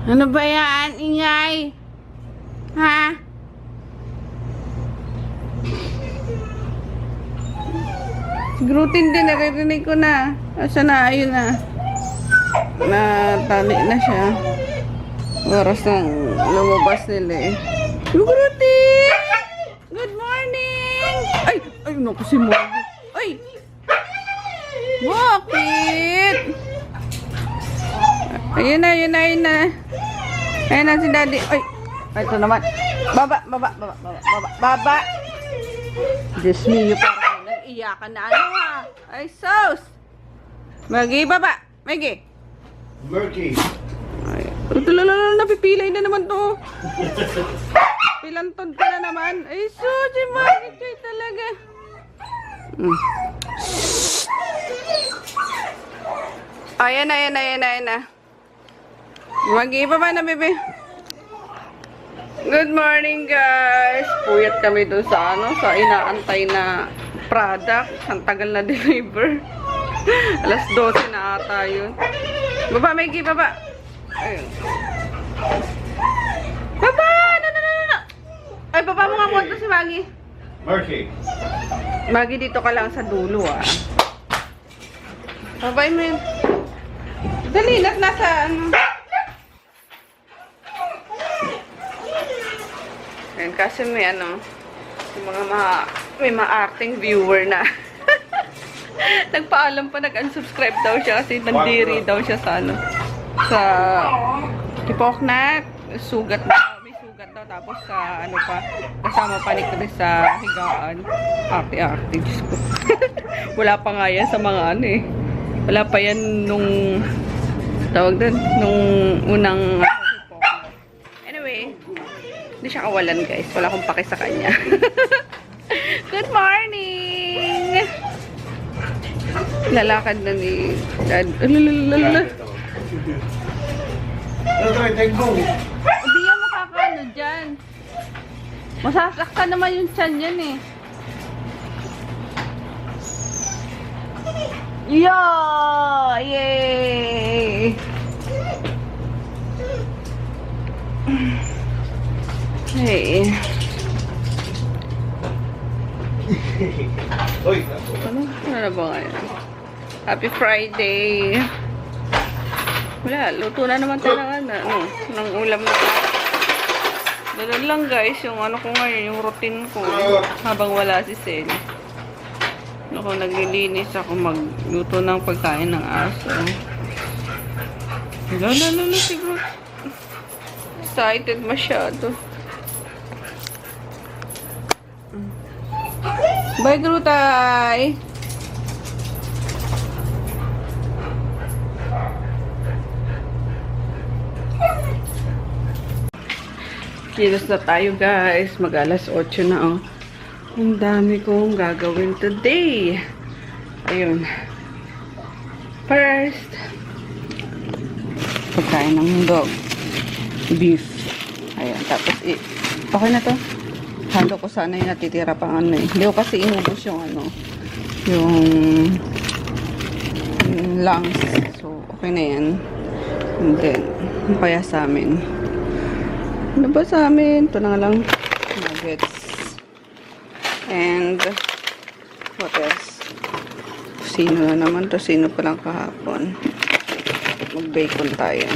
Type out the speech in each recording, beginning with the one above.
Ano ba yan, ingay? Ha? Grutin din, naririnig ko na. Asa na, ayun na. Natali na siya. Oras nang lumabas nila eh. Grutin! Good morning! Ay! Ay, naku si Morgan. Ay! Bakit? Ayun na, ayun na, ayun na. Ayun na si Daddy. Ay! Ito naman. Baba, baba, baba, baba, baba, baba. Diyos me, parang nag-iyakan na ano ha. Ay, sus! Maggie, baba. Maggie. Murky. Ay, tulala, napipilay na naman to. Pilantod ka na naman. Ay, sus, si Maggie Choy talaga. Ayan na, ayan na, ayan na, ayan na. Maggie, baba na, bebe. Good morning, guys. Puyat kami doon sa sa inaantay na product. Ang tagal na deliver. Alas 12 na ata yun. Baba, Maggie, baba. Ayun. Baba! No. Ay, baba mo nga muna to si Maggie. Murky. Maggie, dito ka lang sa dulo, ah. Babay mo yun. Dali, nasa ano. Ayan, kasi may ano, yung mga may maarting viewer na. Nagpaalam pa, nag-unsubscribe daw siya kasi nandiri daw siya sa ano, sa Kipoknat. Sugat daw, may sugat daw. Tapos sa ano pa, kasama pa ni Chris sa higaan. Arte-arte, Diyos ko. Wala pa nga yan sa mga ano eh. Wala pa yan nung, tawag din, nung unang Kipoknat. Anyway, hindi siya kawalan, guys. Wala akong pake sa kanya. Good morning! Lalakad na ni Dad. Alalala. Tenggong. Hindi yan makakaano dyan. Masasaktan naman yung tiyan yan eh. Yo! Yay! Hey. Uy, Ano na ba ngayon? Happy Friday! Wala, luto na naman tayo ng ulam na. Ganun lang guys, yung ano ko ngayon, yung routine ko. Habang wala si Sen. Ako naglilinis ako magluto ng pagkain ng aso. Lalo siguro. Excited masyado. Bye, Grutay! Kilos na tayo, guys. Mag-alas 8 na, oh. Ang dami kong gagawin today. Ayun. First, pagkain ng dog. Beef. Ayan. Tapos, okay na to. Halo ko sana yung natitira pang ano eh. Hindi ko kasi inubos yung ano, yung lungs. So, okay na yan. And then, ano kaya sa amin? Ano ba sa amin? Ito na lang. Nuggets. And, what else? Sino na naman to? Sino pa lang kahapon? Mag-bacon tayo.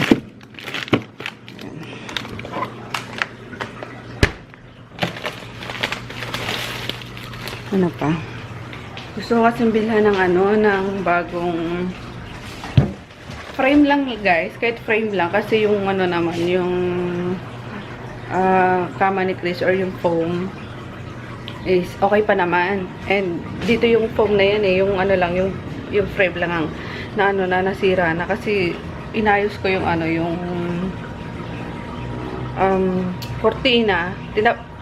Ano pa? Gusto ko kasing bilhan ng ano, ng bagong frame lang guys. Kahit frame lang. Kasi yung ano naman, yung kama ni Chris or yung foam is okay pa naman. And dito yung foam na yan eh. Yung ano lang, yung frame lang ang na ano na nasira na. Kasi inayos ko yung ano, yung cortina.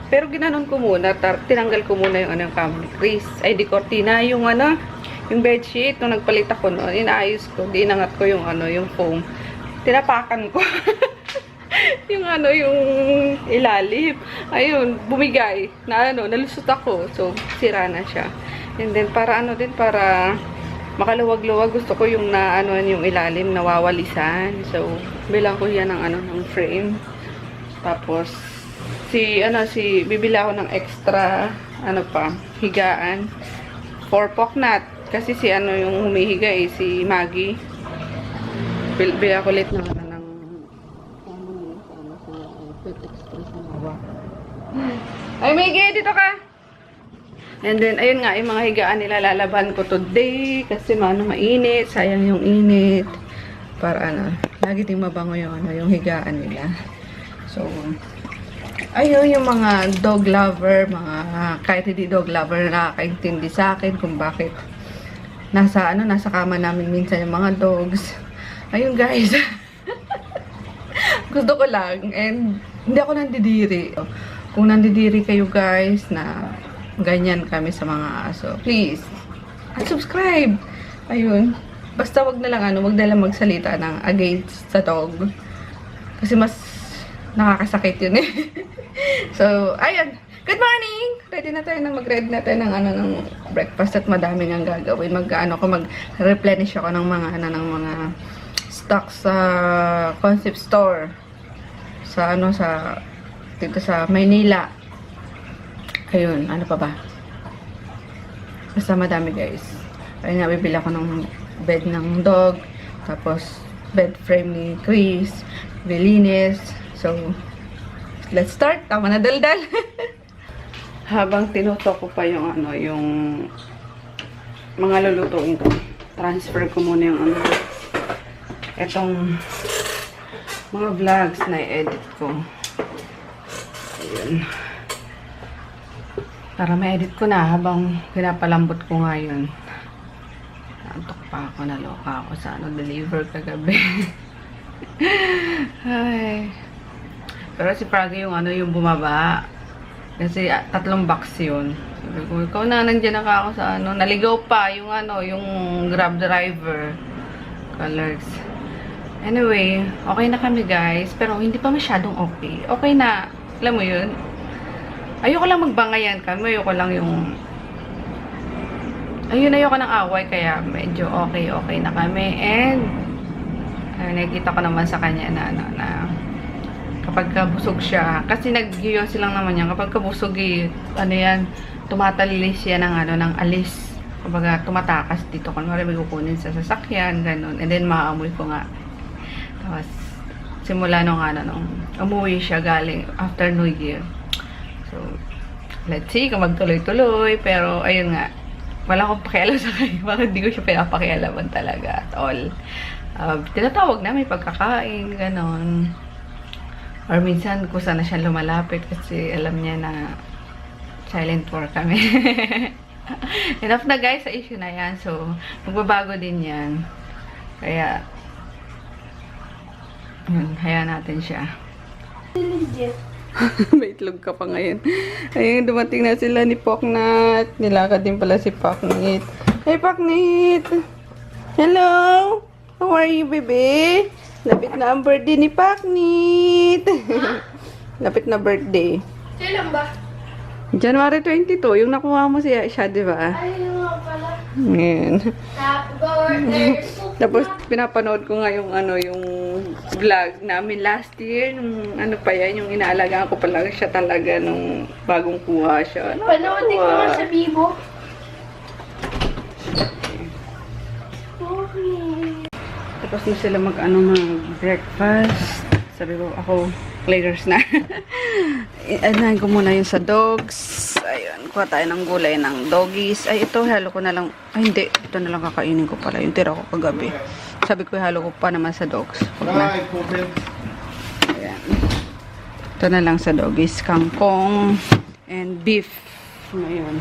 Pero ginanon ko muna, tinanggal ko muna yung ano, yung kama ni Chris. Ay, di cortina, yung ano, yung bedsheet, nung nagpalit ako noon, inaayos ko, di inangat ko yung ano, yung foam. Tinapakan ko. Yung ano, yung ilalim. Ayun, bumigay. Na ano, nalusot ako. So, sira na siya. And then, para ano din, para makaluwag-luwag. Gusto ko yung na ano yung ilalim nawawalisan. So, bilang ko yan ng ano ng frame. Tapos bibili ako ng extra higaan for poknat kasi si ano yung humihiga si Maggie. Bili ako ulit ng Pet Express na ba. Ay, Maggie, dito ka! And then, ayun nga, yung mga higaan nila lalaban ko today kasi mainit, sayang yung init. Para lagi ding mabango yung higaan nila. So, ayun yung mga dog lover, kahit hindi dog lover nakakaintindi sa akin kung bakit nasa kama namin minsan yung mga dogs. Ayun guys. Gusto ko lang and hindi ako nandidiri. Kung nandidiri kayo guys na ganyan kami sa mga aso, please subscribe. Ayun. Basta wag na lang wag na lang magsalita ng against sa dog. Kasi mas nakakasakit yun eh. So, ayun. Good morning! Ready na tayo mag-ready na tayo ng breakfast at madaming ang gagawin. Mag-replenish ako ng mga stocks sa concept store. Dito sa Maynila. Ayun, ano pa ba? Basta madami guys. Ayun nga, bibili ako ng bed ng dog. Tapos, bed frame ni Chris. Belinis. So, let's start. Tama na daldal. Habang tinutok ko pa yung mga lulutuin ko. Transfer ko muna yung etong mga vlogs na i-edit ko. Ayun. Para ma-edit ko na habang pinapalambot ko ngayon. Antok pa ako, naloka ako sa deliver kagabi. Ay. Pero si Pragi yung bumaba. Kasi 3 box yun. Sabi ko, ikaw na, nandiyan na ako sa naligaw pa yung yung Grab driver. Colors. Anyway, okay na kami guys. Pero hindi pa masyadong okay. Okay na. Alam mo yun? Ayoko lang magbangayan kami. Ayoko lang ayoko ng away. Kaya medyo okay na kami. And nakikita ko naman sa kanya na kapag kabusog siya, kasi nag-yosi lang naman yan, kapag kabusog tumatalilis siya ng alis. Kapag tumatakas dito, kunwari may kukunin sa sasakyan, ganun. And then maamoy ko nga. Tapos simula nung umuwi siya galing after New Year. So, let's see kung magtuloy-tuloy. Pero ayun nga, wala akong pakialam sa kanya. Bakit di ko siya pinapakialaman talaga at all. Tinatawag na may pagkakain, ganon. Or minsan, kusa na siya lumalapit kasi alam niya na silent war kami. Enough na guys sa issue na yan. So, magbabago din yan. Kaya, yun, hayaan natin siya. May itlog ka pa ngayon. Ayun, dumating na sila ni Poknat. Nilakad din pala si Poknit. Hey, Poknit! Hello! How are you, baby? Lapit na ang birthday ni Poknit. Lapit na birthday. Kailan ba? January 22. Yung nakuha mo siya, di ba? Ay, nga pala. Ngayon. Happy birthday. Tapos, pinapanood ko nga yung vlog namin last year. Nung pa yan, yung inaalagaan ko pala siya talaga nung bagong kuha siya. Panoodin ko nga sa Bibo. Tapos na sila mag-breakfast. Sabi ko, ako, laters na. Anahin ko muna yung sa dogs. Ayun, kuha tayo ng gulay ng doggies. Ay, ito, halo ko na lang. Ay, hindi. Ito na lang kakainin ko pala. Yung tira ko kagabi. Sabi ko, halo ko pa naman sa dogs. Ayan. Ito na lang sa doggies. Kangkong and beef. Ngayon.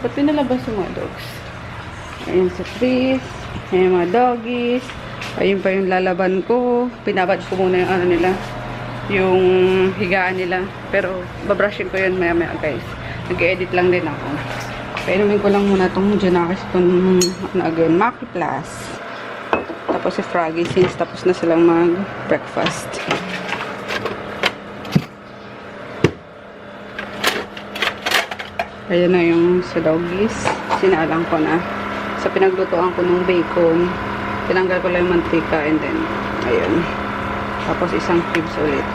Ba't pinalabas yung mga dogs? Ayan sa Chris. Ayan mga doggies. Ayun pa yung lalaban ko. Pinabad ko muna yung nila. Yung higaan nila. Pero babrushin ko yun maya guys. Nag-edit lang din ako. Painumin ko lang muna itong Janakis itong again, Maki Plus. Tapos si Froggy since tapos na silang mag-breakfast. Ayan na yung sa doggies. Sinalang ko na. sa pinaglutoan ko ng bacon. Tinanggal ko lang yung mantika and then, ayun. Tapos isang cubes ulit.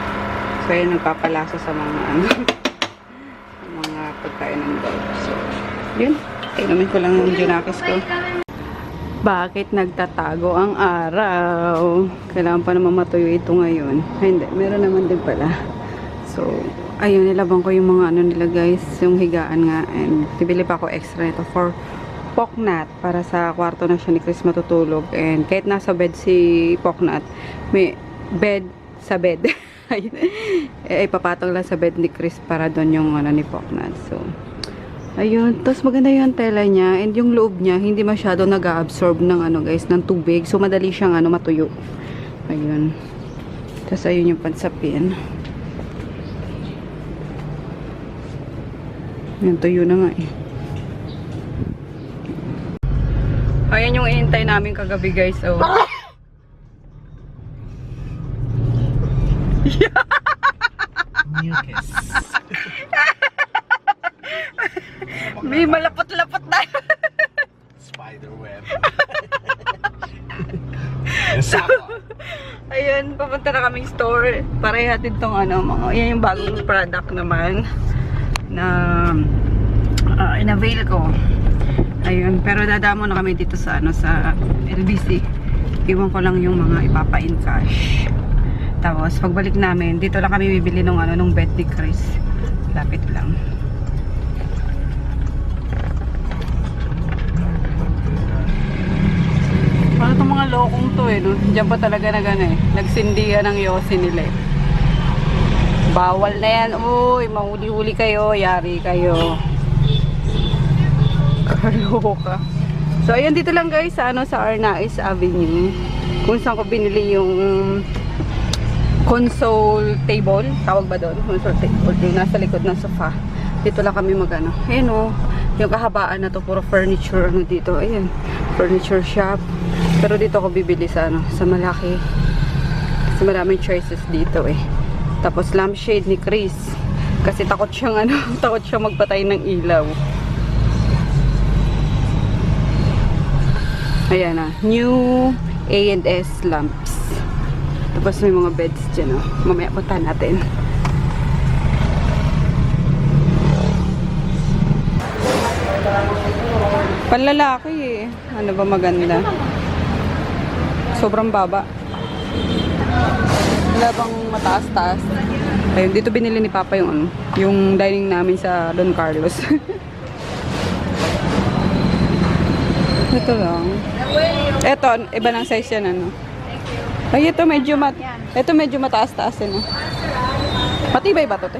So, ayun, nagpapalasa sa mga, ano, mga pagkain ng dog. So, yun. Inumin ko lang yung junakis ko. Bakit nagtatago ang araw? Kailangan pa naman matuyo ito ngayon. Ay, hindi. Meron naman din pala. So, ayun, nilabang ko yung mga ano nila guys. Yung higaan nga. And, bibili pa ako extra nito for Poknat. Para sa kwarto na siya ni Chris matutulog. And, kahit nasa bed si Poknat, may bed sa bed. Ayun. Ipapatong lang sa bed ni Chris para doon yung ano ni Poknat. So, ayun, tapos maganda yung tela niya and yung loob niya hindi masyado nag-absorb ng ano guys, ng tubig. So madali siyang ano matuyo. Ayun. Tapos ayun yung pansapin. Yung tuyo na nga eh. Ayan yung inintay namin kagabi guys. Oh. Mucus. May malapot-lapot na. Spider web. Ayun, papunta na kaming store para ihatid tong ano, mga, yan yung bagong product naman na in-avail ko. Ayun, pero dadamo na kami dito sa ano, sa LBC. Iwan ko lang yung mga ipapa-in cash. Tapos pagbalik namin, dito lang kami bibili ng ano, nung bed ni Chris. Lapit lang. Ano itong mga lokong to eh, no? Diyan pa talaga na gano'n eh. Nagsindihan ng yosi nila eh. Bawal na yan. Uy, mahuli-huli kayo. Yari kayo. Kaloka. So, ayun dito lang guys sa, ano, sa Arnaiz Avenue. Kung saan ko binili yung console table. Tawag ba doon? Console table. Yung nasa likod ng sofa. Dito lang kami mag-ano. Ayun o. Yung kahabaan na to, puro furniture. Ano dito? Ayun. Furniture shop. Pero dito ako bibili sa ano, sa malaki. Kasi maraming choices dito eh. Tapos lampshade ni Chris. Kasi takot siyang ano, takot siyang magpatay ng ilaw. Ayan na, new A&S lamps. Tapos may mga beds dyan oh. Mamaya puntahan natin. Panlalaki eh. Ano ba maganda? Sobrang baba. Wala bang mataas-taas. Ayun, dito binili ni Papa yung ano, yung dining namin sa Don Carlos. Ito lang. Ito, iba ng size yan ano. Ay, ito medyo mataas-taas yan. Matibay ba ito, te?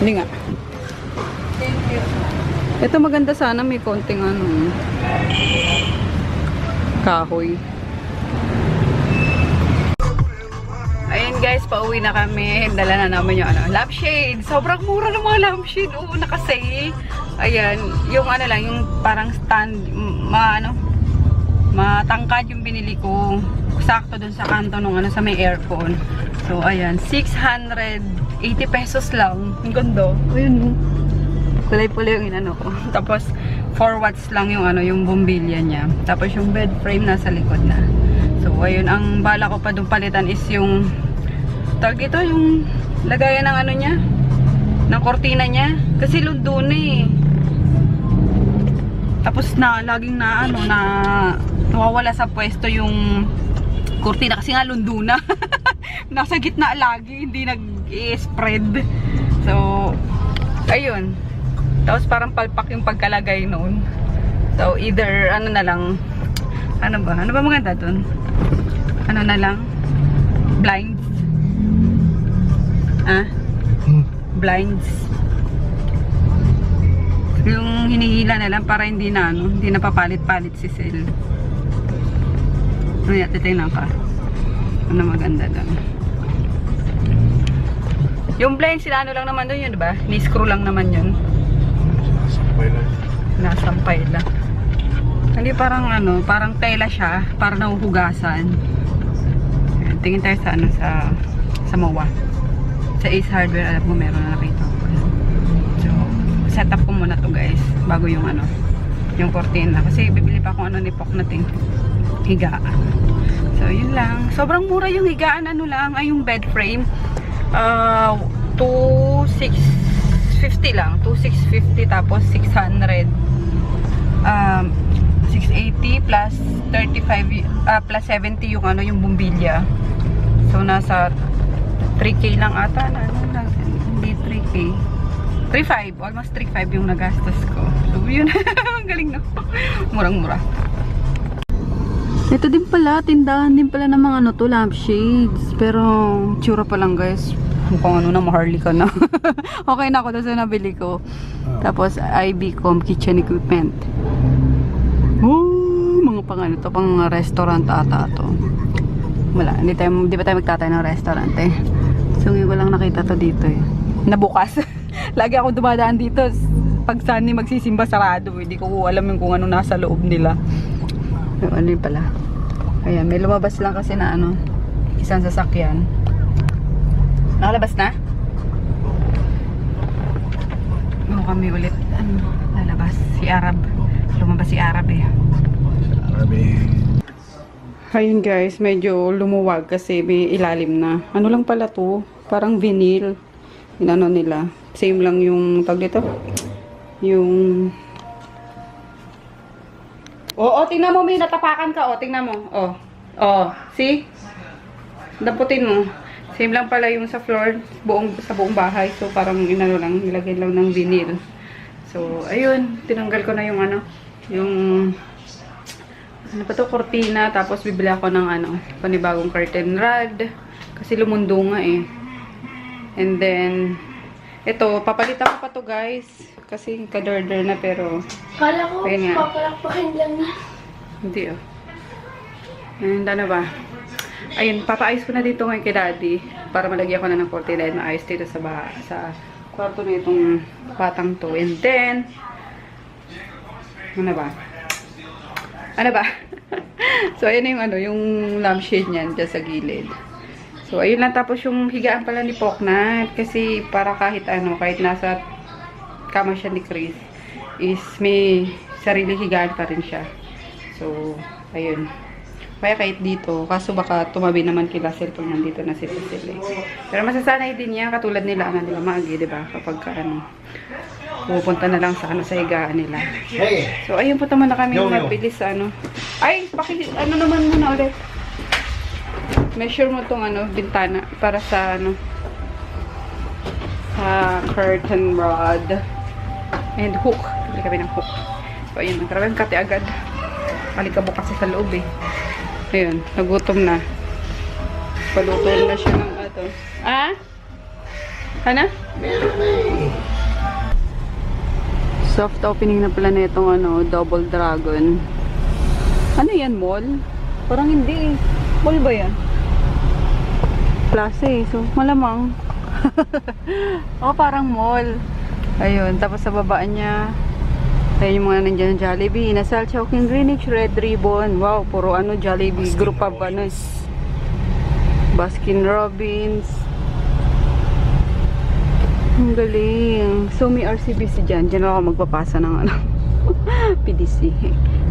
Hindi nga. Ito maganda sana, may konting ano, kahoy. Ayun guys, pauwi na kami. Dala na namin yung ano, lampshade. Sobrang mura ng mga lampshade. Oo, naka-sale. Ayan, yung ano lang, yung parang stand, matangkad yung binili ko. Sakto dun sa kanto nung ano, sa may aircon. So, ayan, 680 pesos lang. Ang ganda. Ayun, kulay-pulay yung inano ko. Tapos, 4 watts lang yung ano, yung bumbilya niya. Tapos, yung bed frame nasa likod na. So, ayun, ang bala ko pa dun palitan is yung tag ito, yung lagayan ng ano niya, ng kortina niya. Kasi lundo na eh. Tapos na, laging na ano, na nawawala sa pwesto yung kortina kasi nga lundo na. Nasa gitna lagi, hindi nag-i-spread. So, ayun. Tapos parang palpak yung pagkalagay noon. So, either, ano na lang, ano ba maganda dun? Ano na lang? Blinds. Blinds. Yung hinihila na lang para hindi na, ano, hindi na papalit-palit si Sel. Ano yan, titignan ka. Ano maganda dun? Yung blinds, sila ano lang naman dun yun, diba? Ni-screw lang naman yun. Sampay lang. Nasampay lang. Hindi parang ano, parang tela siya, parang nahuhugasan. Ayan, tingin tayo sa ano, sa MOA. Sa Ace Hardware, alam mo meron na nakita ko. So, set up ko muna to guys, bago yung ano, yung kortina. Kasi bibili pa akong ano ni Pok nating higaan. So, yun lang. Sobrang mura yung higaan. Ano lang, ay yung bed frame. 2,650 lang. 2,650 tapos 600. 680 plus 35 plus 70 yung ano yung bumbilya. So, nasa 3K lang ata. Hindi 3K. 3,500. Almost 3,500 yung nagastos ko. So, yun. Ang galing na. Murang-mura. Ito din pala, tindahan din pala ng mga ano to, lampshades. Pero, tsura pa lang guys. Mukhang ano na, maharli ka na. Okay na ako doon sa nabili ko. Tapos, IBCOM kitchen equipment. Oh, mga pang ano to, pang restaurant ata to. Wala, di ba tayo magtatay ng restaurant eh. So, ngayon ko lang nakita to dito eh. Nabukas. Lagi ako dumadaan dito. Pag Sunday magsisimba, sarado. Hindi ko alam kung ano nasa loob nila. So, ano yun pala. Ayan, may lumabas lang kasi na ano, isang sasakyan. Nakalabas na? Oo, kami ulit. Ano, lalabas. Si Arab. Lumabas si Arab eh. Ayun guys, medyo lumuwag kasi may ilalim na. Ano lang pala to? Parang vinyl. Inano nila. Same lang yung tag dito. Yung... Oo, tingnan mo, may natapakan ka. O, tingnan mo. O, see? Daputin mo. Same lang pala yung sa floor, sa buong bahay. So, parang inano lang, nilagay lang ng vinyl. So, ayun. Tinanggal ko na yung ano, yung... Ano pa to? Cortina. Tapos, bibili ako ng ano, panibagong curtain rod. Kasi lumundo nga eh. And then, ito, papalitan ko pa to guys. Kasi kadorder na pero... Kala ko, ayun nga. papalakpakin lang na. Hindi oh. And ano ba? Ayun, papaayos ko na dito ngayon kay Daddy. Para malagyan ko na ng cortina dahil maayos dito sa kwarto na itong batang to. And then, ano ba? Ano ba? So, ayun na yung ano, yung lampshade niyan dyan sa gilid. So, ayun lang. Tapos yung higaan pala ni Poknat. Kasi para kahit ano, kahit nasa kama siya ni Chris, is may sarili higaan pa rin siya. So, ayun. Kaya kahit dito, kaso baka tumabi naman kila cellphone nandito na sila. Pero masasanay din niya, katulad nila, ano nila, Magi, diba? Kapag ka, ano, pupunta na lang sa, ano, sa higaan nila. So, ayun po naman na kami nabili sa, ano. Ay, ano naman muna ulit. Measure mo tong, ano, bintana para sa, ano, sa curtain rod. And hook. Bili kami ng hook. So, ayun, nagkaroon kati agad. Palikabok kasi sa loob eh. Ayun, nagutom na. Paluto na siya ng ato. Ah? Hana? Soft opening na pala na itong ano, Double Dragon. Ano yan, mall? Parang hindi eh. Mall ba yan? Plaza eh. So, malamang. Oh, parang mall. Ayun, tapos sa babaan niya, ayun yung mga nandiyan, Jollibee, Inasal, Chowking, Greenwich, Red Ribbon. Wow, puro ano, Jollibee. Group of ano, Baskin Robbins. Ang galing. So, may RCBC dyan. Dyan ako magpapasa ng ano, PDC.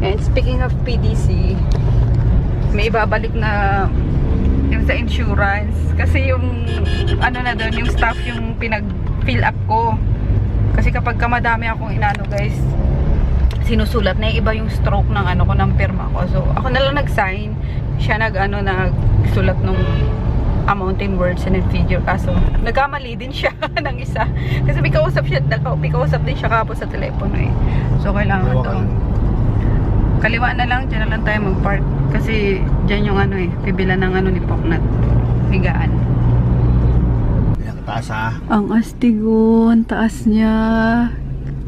And speaking of PDC, may ibabalik na yung sa insurance. Kasi yung, ano na doon, yung staff yung pinag-fill up ko. Kasi kapag madami akong inano guys, sinusulat na iba yung stroke ng ano ko, ng pirma ko. So, ako na lang nag-sign. Siya nagsulat nung amount in words and in figure. Kaso, nagkamali din siya ng isa. Kasi may kausap din siya kapos sa telepono eh. So, kailangan to. Kaliwa na lang, dyan na lang tayo mag-park. Kasi, dyan yung ano eh, pibila ng ano ni Poknat. Higaan. Ang taas ha. Ang astigon, taas niya.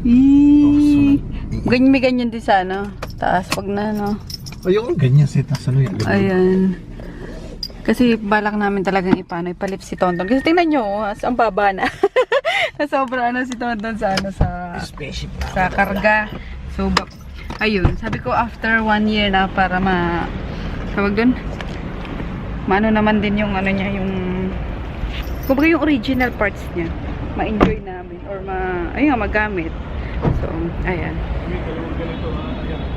Eee. May ganyan din sa ano, taas pag na no. Ayun, ganyan si taas ano yan. Ayan. Kasi balak namin talagang ipalip si Tonton. Kasi tingnan nyo, ang baba na. Sobra ano si Tonton sa ano, Spaceship sa karga. So, ayun, sabi ko after 1 year na para tawag dun, maano naman din yung ano niya, yung kumbaga yung original parts niya, ma-enjoy namin or ayun, magamit. So, ayan.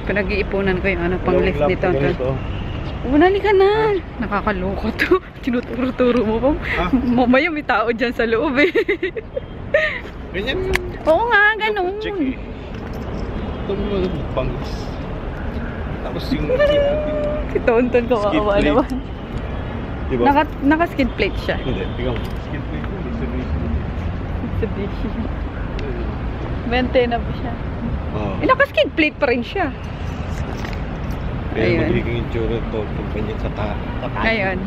Pinag-iipunan ko yung ano, pang lift Long nito. lap, ganito. Unali ka na. Nakakaloko to. Tinuturo-turo mo pa. Ah. Mamaya may tao dyan sa loob eh. Ganyan yun. Oo nga, ganun. Check eh. Ito mo bangs. Tapos yung Si Tonton ko Skid kawawa plate. naman. diba? Naka-skid plate siya. Hindi, tingnan mo. Skid plate yun, Mitsubishi. Maintenance siya. Oo. Eh, naka-skid plate pa rin siya. Kaya Ayun. magiging itsura to pag ganyan sa taas. Ayun.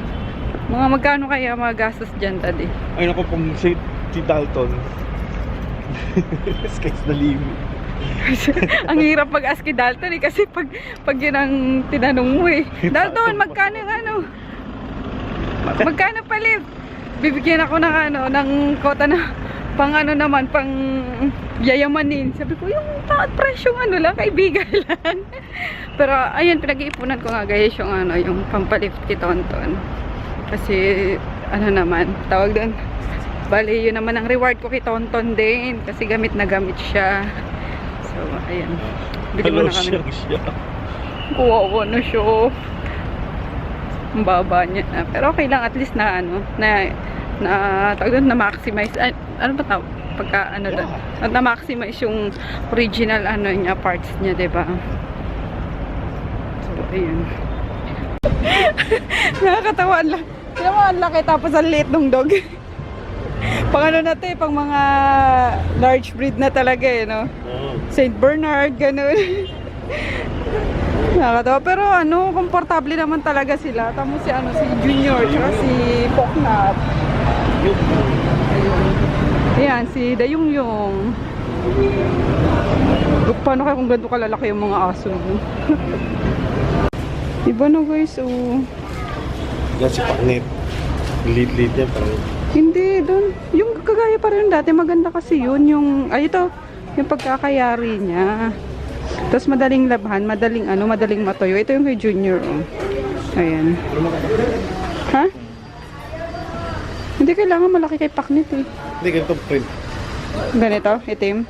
Mga magkano kaya mga gastos dyan, Daddy? Ay naku, pang si Dalton. Sketch na limit. Ang hirap pag-ask kay Dalton eh, kasi pag yun ang tinanong mo eh. Dalton, magkano yung ano? Magkano pa lift? Bibigyan ako ng ano, ng kota na pang ano naman, pang yayamanin. Sabi ko, yung presyong ano lang, kaibigan lang. Pero ayun, pinag-iipunan ko nga guys yung ano, yung pampalift kay Tonton. Kasi ano naman, tawag doon. Bali, yun naman ang reward ko kay Tonton din. Kasi gamit na gamit siya. So, ayan. Bili mo na kami. Siya. Kuwawa na siya. Ang baba niya na. Pero okay lang, at least na ano, na tawag doon, na maximize. Ano ba tawag? Pagka ano doon. At na maximize yung original ano niya, parts niya, diba? So, ayun. Nakakatawa lang. Kaya mo, ang laki tapos ang liit ng dog. Pang ano na to eh, pang mga large breed na talaga eh, no? Saint Bernard, ganun. Nakakatawa. Pero ano, komportable naman talaga sila. Tapos si ano, si Junior, tsaka si Poknat. Ayan, si Dayungyong. Paano kaya kung ganito kalalaki yung mga aso, no? Iba na guys, oh. Yan si Paknet. Lead yan parang. Hindi, doon. Yung kagaya pa rin dati, maganda kasi yun. Yung, ay ito, yung pagkakayari niya. Tapos madaling labhan, madaling ano, madaling matuyo. Ito yung kay Junior, oh. Ayan. Ha? Hindi kailangan malaki kay Paknit eh. Hindi, ganito print. Ganito, itim.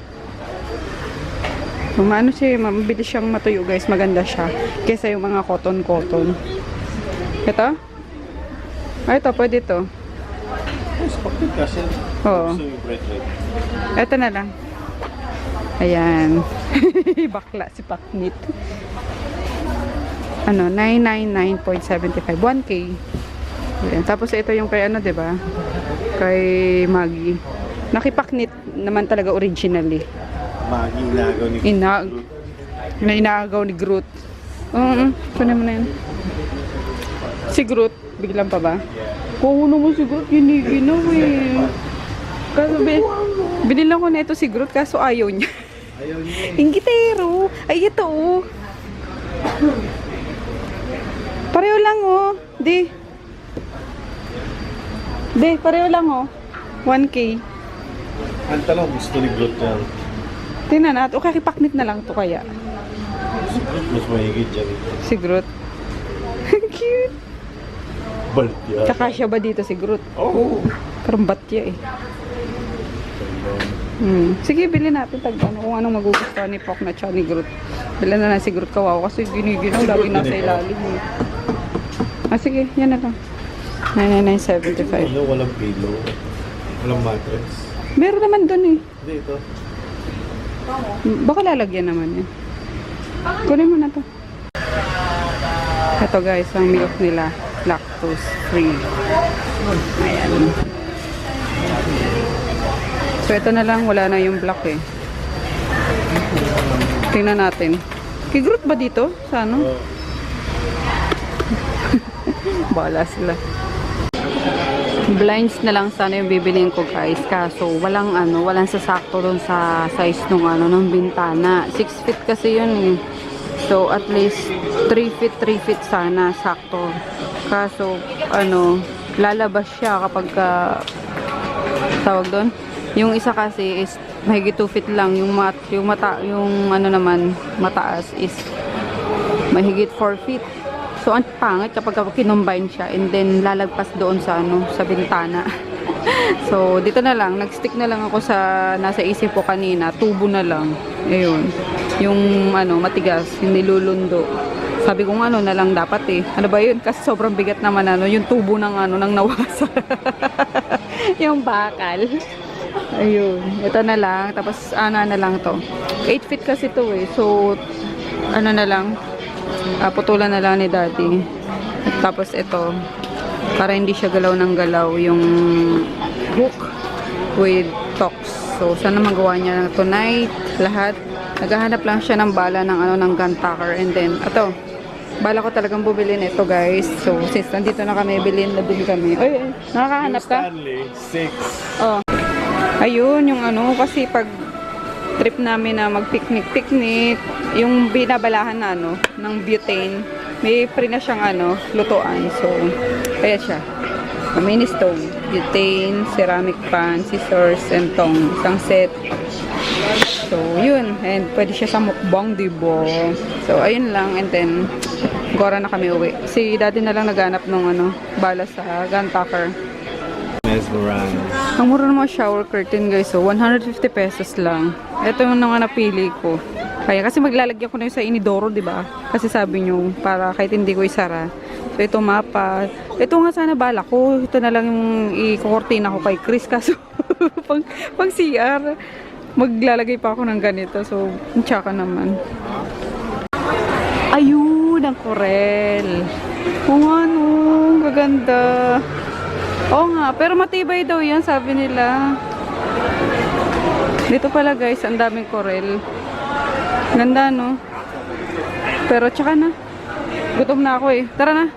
Ano siya, mabilis siyang matuyo guys, maganda siya. Kesa yung mga cotton. Ito? Ay, ito, pwede ito. Yes, Paknet kasi. Oo. Gusto yung red. Ito na lang. Ayan. Bakla si Paknit. Ano, 999.75. 1K. Ayan. Tapos ito yung kay ano, 'di ba? Kay Maggie. Nakipaknit naman talaga originally. Maging nagaw ni Inaagaw ni Groot. Kunin mo na yan. Si Groot, biglang pa ba? Kung mo si Groot, giniginaw eh. Kaso binilang ko na ito si Groot, kaso ayaw niya. Ayaw niya eh. Ingitero. Ay, ito oh. Pareho lang oh. Di, pareho lang oh. 1K. Ang tanong, gusto ni Glot yan. Tingnan natin. O kakipaknit na lang to kaya. Si Glot mas mahigit yan. Si Groot. Cute. Balt yan. Kakasya ba dito si Groot? Oo. Karumbat niya eh. Sige, bilhin natin ano, kung anong magugustuhan ni Pok na tsaka ni Groot. Bilhin na lang si Groot, kawawa kasi giniginaw, lagi nasa ilalim eh. Ah, sige, yan na lang. 99.75. Ano, walang pillow. Walang mattress. Meron naman dun eh. Hindi, ito. Baka lalagyan naman yan. Kunin mo na to. Ito guys, ang milk nila. Lactose free. Ayan. So ito na lang, wala na yung black eh. Tingnan natin. Kay Groot ba dito? Sa ano? Bahala sila. Blinds na lang sana yung bibiliin ko guys. Kaso walang ano, walang sasakto doon sa size nung ano, ng bintana. 6 feet kasi yun eh. So at least 3 feet sana sakto. Kaso ano, lalabas siya kapag tawag doon. Yung isa kasi is mahigit 2 feet lang, yung ano naman mataas is mahigit 4 feet. So ang pangit kapag kinombine siya and then lalagpas doon sa ano, sa bintana. So dito na lang, nagstick na lang ako sa nasa isip ko kanina, tubo na lang. Ayun. Yung ano, matigas, hindi lulundo. Sabi ko ano na lang dapat eh. Ano ba yun? Kasi sobrang bigat naman ano, yung tubo ng ano, ng nawasa. Yung bakal. Ayun. Ito na lang. Tapos ano na lang to. 8 feet kasi to eh. So, ano na lang. Putulan na lang ni daddy. Tapos ito. Para hindi siya galaw ng galaw. Yung hook with tox. So, sana magawa niya tonight. Lahat. Naghahanap lang siya ng bala ng ano, ng gun tucker. And then, ito. Bala ko talagang bumili nito guys. So, since nandito na kami, bilhin na din kami. Ay, nakakahanap ka? Stanley, 6. Oh. Ayun, yung ano, kasi pag trip namin na mag-picnic, yung binabalahan na ano, ng butane, may free na siyang ano, lutuan. So, kaya siya. Mini stove, butane, ceramic pan, scissors, and tong. Isang set. So, yun. And pwede siya sa mukbang, diba? So, ayun lang. And then, gora na kami uwi. Si daddy na lang naghanap ng ano, bala sa gun tucker. Mesmerang. Ang mura ng mga shower curtain guys. So, 150 pesos lang. Ito yung nga napili ko. Kaya kasi maglalagyan ko na yung sa inidoro, diba? Kasi sabi nyo, para kahit hindi ko isara. So, ito mapa. Ito nga sana bala ko. Ito na lang yung ikukortina ko kay Chris. Kaso, pang CR. Maglalagay pa ako ng ganito. So, tsaka naman. Ayun, ang korel. Kung ano, gaganda. Oo nga, pero matibay daw yan, sabi nila. Dito pala guys, ang daming korel. Ganda, no? Pero tsaka na. Gutom na ako eh. Tara na.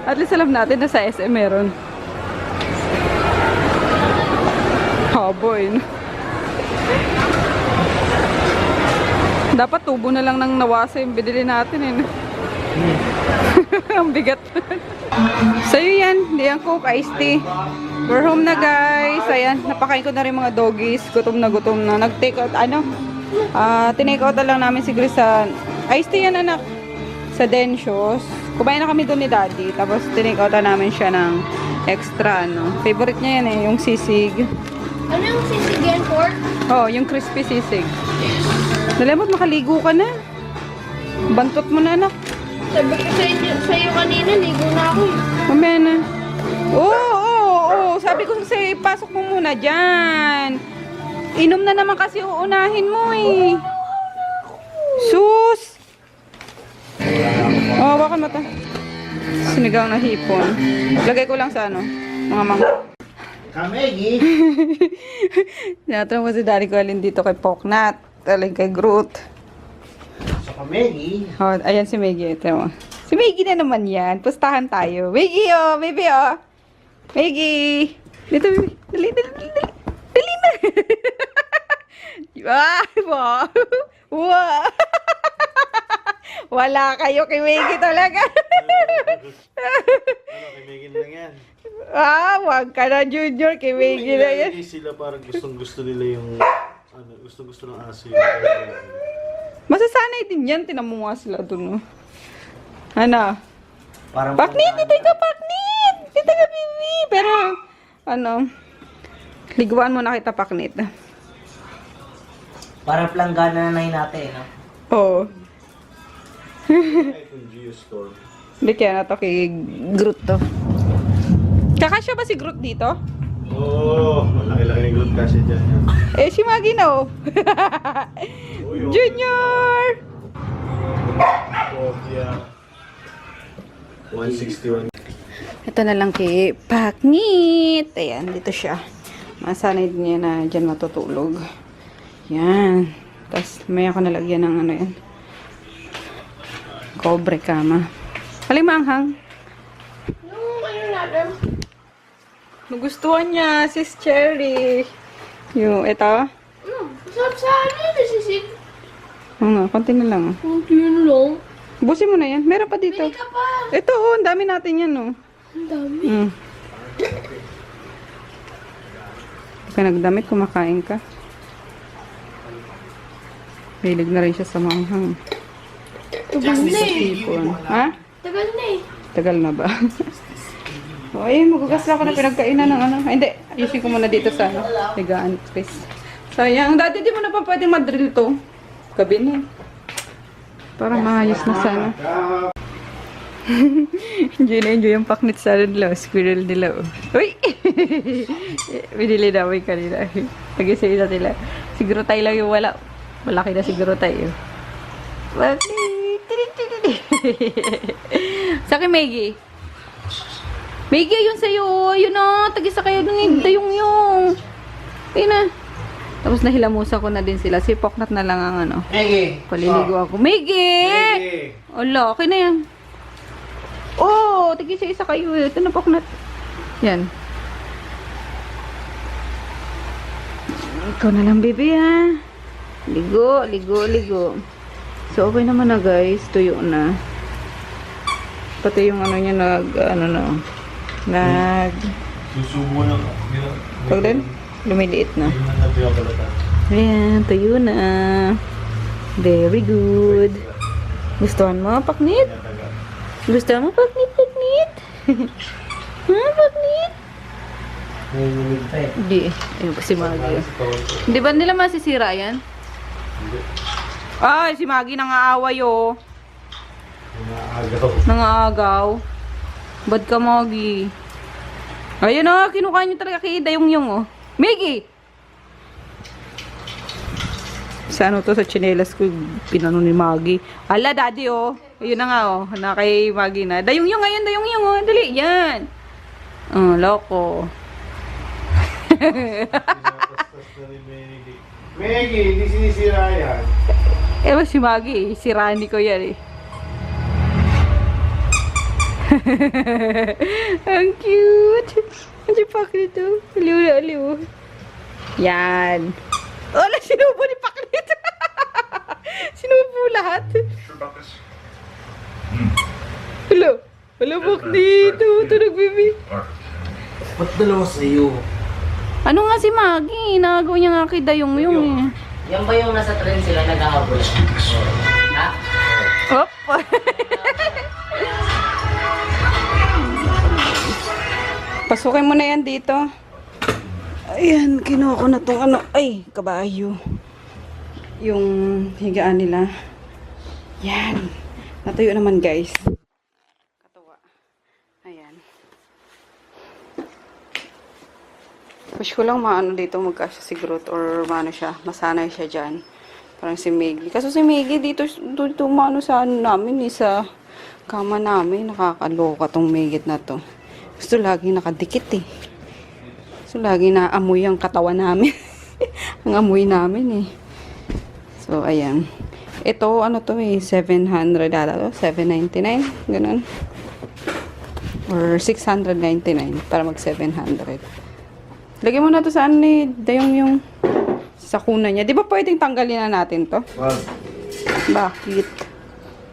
At least alam natin na sa SM meron. Haboy, no? Dapat tubo na lang ng nawasa yung binili natin eh. Ang bigat. Sa'yo yan. Diyan Coke, iced tea. We're home na guys. Ayan, napakain ko na rin mga doggies. Gutom na gutom na. Nag-take out, ano? Tinake out na lang namin si Chris sa iced tea yan anak. Sa Densios. Kumain na kami doon ni daddy. Tapos tinake out na namin siya ng extra, ano. Favorite niya yan eh, yung sisig. Ano yung sisig yan, pork? Oh, yung crispy sisig. Nalemot, makaligo ka na. Bantot mo na anak. Sabi ko sa'yo kanina, ligo na ako eh. Mamaya na. Oo. Sabi ko sa'yo, ipasok mo muna dyan. Inom na naman kasi uunahin mo eh. Sus! Oh, baka mata. Sinigang na hipon. Lagay ko lang sa ano, mga mangga. Kamegi! Tinatanong ko si daddy ko alin dito kay Poknat. Alin kay Groot. Sa Kamegi? Oh, ayan si Maggie. Ito mo. Si Maggie na naman yan. Pustahan tayo. Maggie, oh. Baby, oh. Maggie. Dito, baby. Dali. Dali na. Wow. Wow. Wala kayo kay Maggie talaga. Ano, Kamegi lang yan. Wag ka na, Junior. Kay Maggie na yan. Sila parang gustong-gusto nila yung ano, gusto ng aso. Masasanay din yan. Tinamo nga sila dun, no? Ano? Parang Paknit! Dito ka, paknit! Dito ka, baby! Pero, ano, liguan mo na kita, paknit. Parang planggana na natin, no? Oo. itong Geostorm. Hindi kaya na to kay Groot to. Kakasya ba si Groot dito? Oo, malaki-laki ng group kasi dyan. Eh, si Maggie na, oh. Junior! Kopya. 161. Ito na lang kay Paknit. Ayan, dito siya. Masanay din niya na dyan matutulog. Yan. Tapos, may ako nalagyan ng ano yan. Cobre kama. Paling maanghang. Yung ano natin? Nagustuhan niya, sis Cherry. Yung, ito. Sarap sa ano yung sisig? Oo nga, konti na lang. Ang yun lang. Busin mo na yan. Meron pa dito. Bili ka pa. Ito, oh, ang dami natin yan, oh. Ang dami. Pag nagdamit, kumakain ka. Hilig na rin siya sa manghang. Tagal na eh. Ipon. Ha? Tagal na eh. Tagal na ba? O, ayun, magugas lang ako na pinagkainan ng ano. Ay, hindi. Ayusin ko muna dito sa higaan, please. Sayang. Dati di mo na pa pwedeng madrill to. Gabi na. Para maayos na sana. Enjoy na enjoy yung paknit sa nila. Squirrel nila. Oh. Uy! Binili namin kanina. Nag-isa-isa nila. Siguro tayo lang yung wala. Malaki na siguro tayo. Paknit! Sa akin, Maggie. Maggie, yun sa'yo. Yun na. Tagisa kayo dun. Dayong yung. Ayun na. Tapos nahilamusa ko na din sila. Si Poknat na lang ang ano. Maggie! Paliligo ako. Maggie! Ala, okay na yan. Oh, tigisa-isa kayo eh. Ito na Poknat. Yan. Ikaw na lang, baby ha. Ligo, ligo, ligo. So, okay naman na guys. Tuyo na. Pati yung ano niya Susubo na. Pag din? Lumiliit na. Ayan, tuyo na. Very good. Gustuhan mo, Paknit? Gustuhan mo, Paknit, Paknit? Ha, Paknit? Nanginginig pa eh. Hindi. Ayun pa si Maggie. Hindi ba nila masisira yan? Ay, si Maggie nangaaway oh. Nangaagaw. Bad ka, Maggie. Ayun oh, kinukuha niyo talaga kay Dayong-yung oh. Maggie! Sa ano to, sa tsinelas ko, pinano ni Maggie. Ala, daddy oh. Ayun na nga oh, na kay Maggie na. Dayong-yung ngayon, Dayong-yung oh. Dali, yan. Oh, loko. Maggie, hindi sinisira yan. Eh, si Maggie, si Rani ko yan eh. Ang cute. Ang Paknit oh. Aliw na aliw. Yan. Wala, sinubo ni Paknit. Sinubo lahat. Hello. Hello, Paknit. Tunog, baby. Ba't dalawa sa'yo? Ano nga si Maggie? Nagawa niya nga kay Dayong-yung eh. Yan ba yung nasa trend sila nag-ahabol? Ha? Hop! Pasukin mo na yan dito. Ayan, kinuha ko na tong ano. Ay, kabayo. Yung higaan nila. Yan. Natuyo naman guys. Katawa. Ayan. Wish ko lang maano dito magkasya si Groot or maano siya. Masanay siya dyan. Parang si Maggie. Kaso si Maggie dito maano sa ano namin eh, sa kama namin. Nakakaloka tong Maggie na to. Gusto lagi nakadikit eh. Gusto lagi naamoy ang katawan namin. Ang amoy namin eh. So, ayan. Ito, ano to eh, 700 ata to. 799. Ganun. Or 699 para mag 700. Lagyan mo na to sa ano eh, yung sa kuna niya. Di ba pwedeng tanggalin na natin to? Bakit?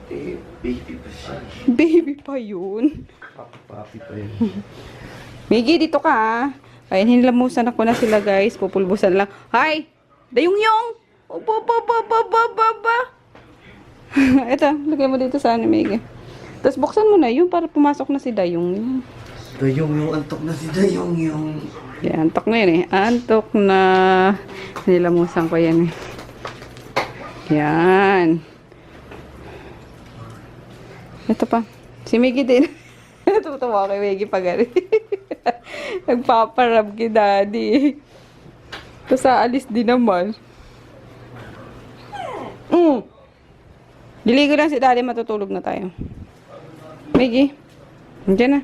Eh, baby pa siya. Baby pa yun. Papi pa yun. Miggy, dito ka ah. Ayun, hinilamusan ako na sila guys. Pupulbusan lang. Hi! Dayong-yung! Ba. Ito, lagay mo dito sa ano, Miggy. Tapos buksan mo na yun para pumasok na si Dayong-yung. Dayong-yung, antok na si Dayong-yung. Yan, antok na yun eh. Antok na. Hinilamusan ko yan eh. Yan. Ito pa. Si Miggy din. Natutuwa kay Miggy pag gano'n. Nagpaparab kay Daddy. Tapos aalis din naman. Diligo lang si Daddy, matutulog na tayo. Miggy. Nandiyan na.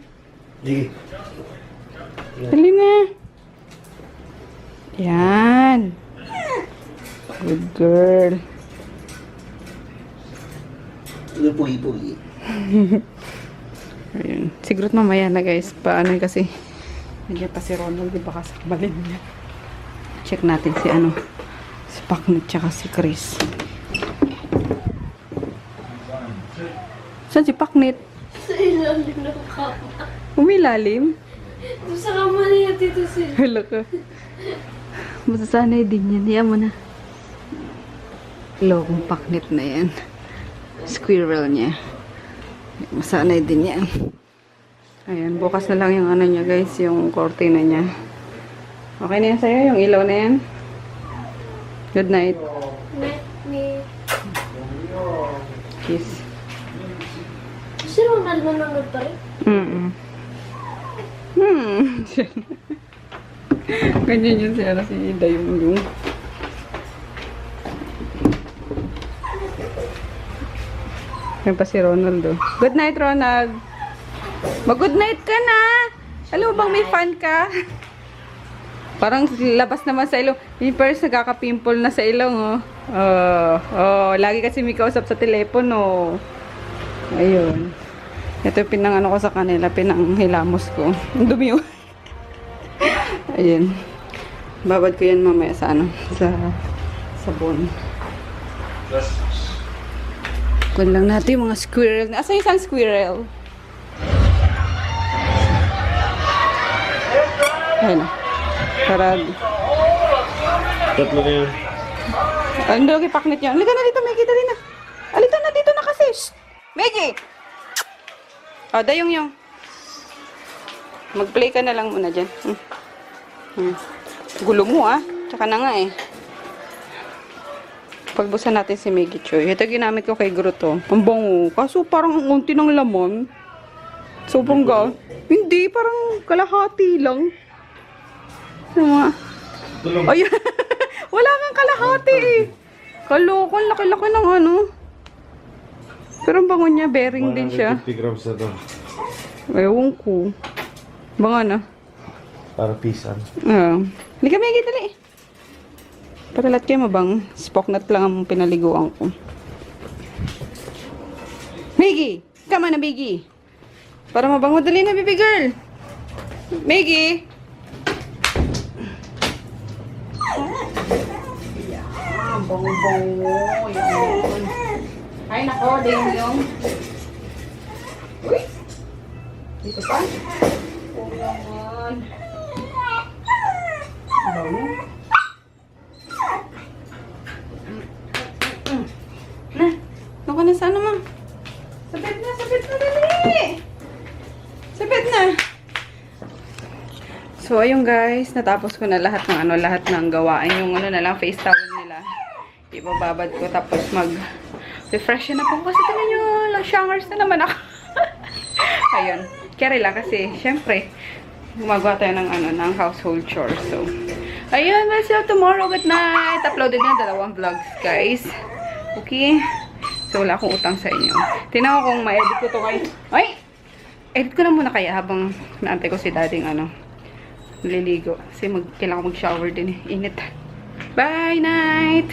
Sige. Dali na. Yan. Good girl. Pugi-pugi. Ayun. Siguro mamaya na guys. Paano kasi. Nandiyan pa si Ronald. Di ba kasakbalin niya. Check natin si ano. Si Paknit tsaka si Chris. Saan si Paknit? Sa ilalim ng kama. Umilalim? Doon sa kama niya, Tito Sil. Hala ka. Masasanay din yan. Hiya mo na. Lokong Paknit na yan. Squirrel niya. Masanay din yan. Ayan, bukas na lang yung ano niya guys, yung cortina niya. Okay na yan sa'yo? Yung ilaw na yan? Good night. Let me cheese. Si Ronald nanonood pa rin. Ganyan yun si Ana, si Ida yung. Yan pa si Ronaldo. Good night, Ronald. Mag-good night ka na. Alam mo bang may fan ka? Parang labas naman sa ilong. Yung first nagkaka-pimple na sa ilong, oh. Lagi kasi may kausap sa telepono. Ayun. Ito yung pinang ano ko sa kanila, pinang hilamos ko. Ang dumi yun. Ayun. Babad ko yan mamaya sa ano, sa sabon. Kunin lang natin yung mga squirrel. Asa yung isang squirrel? Ayun. Sarag. Tatlo na yan. Ano daw paknit niya? Halika na dito, Maggie. Dali na. Halika na dito na kasi. Shh! Maggie! O, dayong. Mag-play ka na lang muna dyan. Gulo mo, ah. Tsaka na nga, eh. Pagbusan natin si Maggie Choy. Ito ginamit ko kay Gruto. Ang bango. Kaso parang ang unti ng laman. Sobrang Hindi, parang kalahati lang. Sama. Ayun. Wala kang kalahati, eh. Kaloko, laki-laki ng ano. Pero ang bango niya, bearing din siya. 150 grams na to. Ewan ko. Bango na. Para pisan. Halika, Maggie, dali. Para lahat kayo mabang. Spoknat lang ang pinaliguan ko. Maggie! Come on na, Maggie. Para mabango, dali na, baby girl. Maggie! Yan, bango-bango. Yan. Ay, nako, yung. Uy! Dito pa? Oo naman. Bango. Na, doon ka na sana, ma'am. Sa bed na, dali! Sa bed na. So, ayun guys, natapos ko na lahat ng gawain. Yung ano na lang, face towel nila. Ibababad ko, tapos mag-refresh na po. Kasi tingnan nyo, showers na naman ako. Ayun. Carry lang kasi, syempre, gumagawa tayo ng household chores. So, ayun, we'll see you tomorrow. Good night. Uploaded na 2 vlogs, guys. Okay? So, wala akong utang sa inyo. Tingnan ko kung ma-edit ko to ngayon. Ay! Edit ko na muna kaya habang naantay ko si dading naliligo. Kasi kailangan ko mag-shower din eh. Init. Bye, night!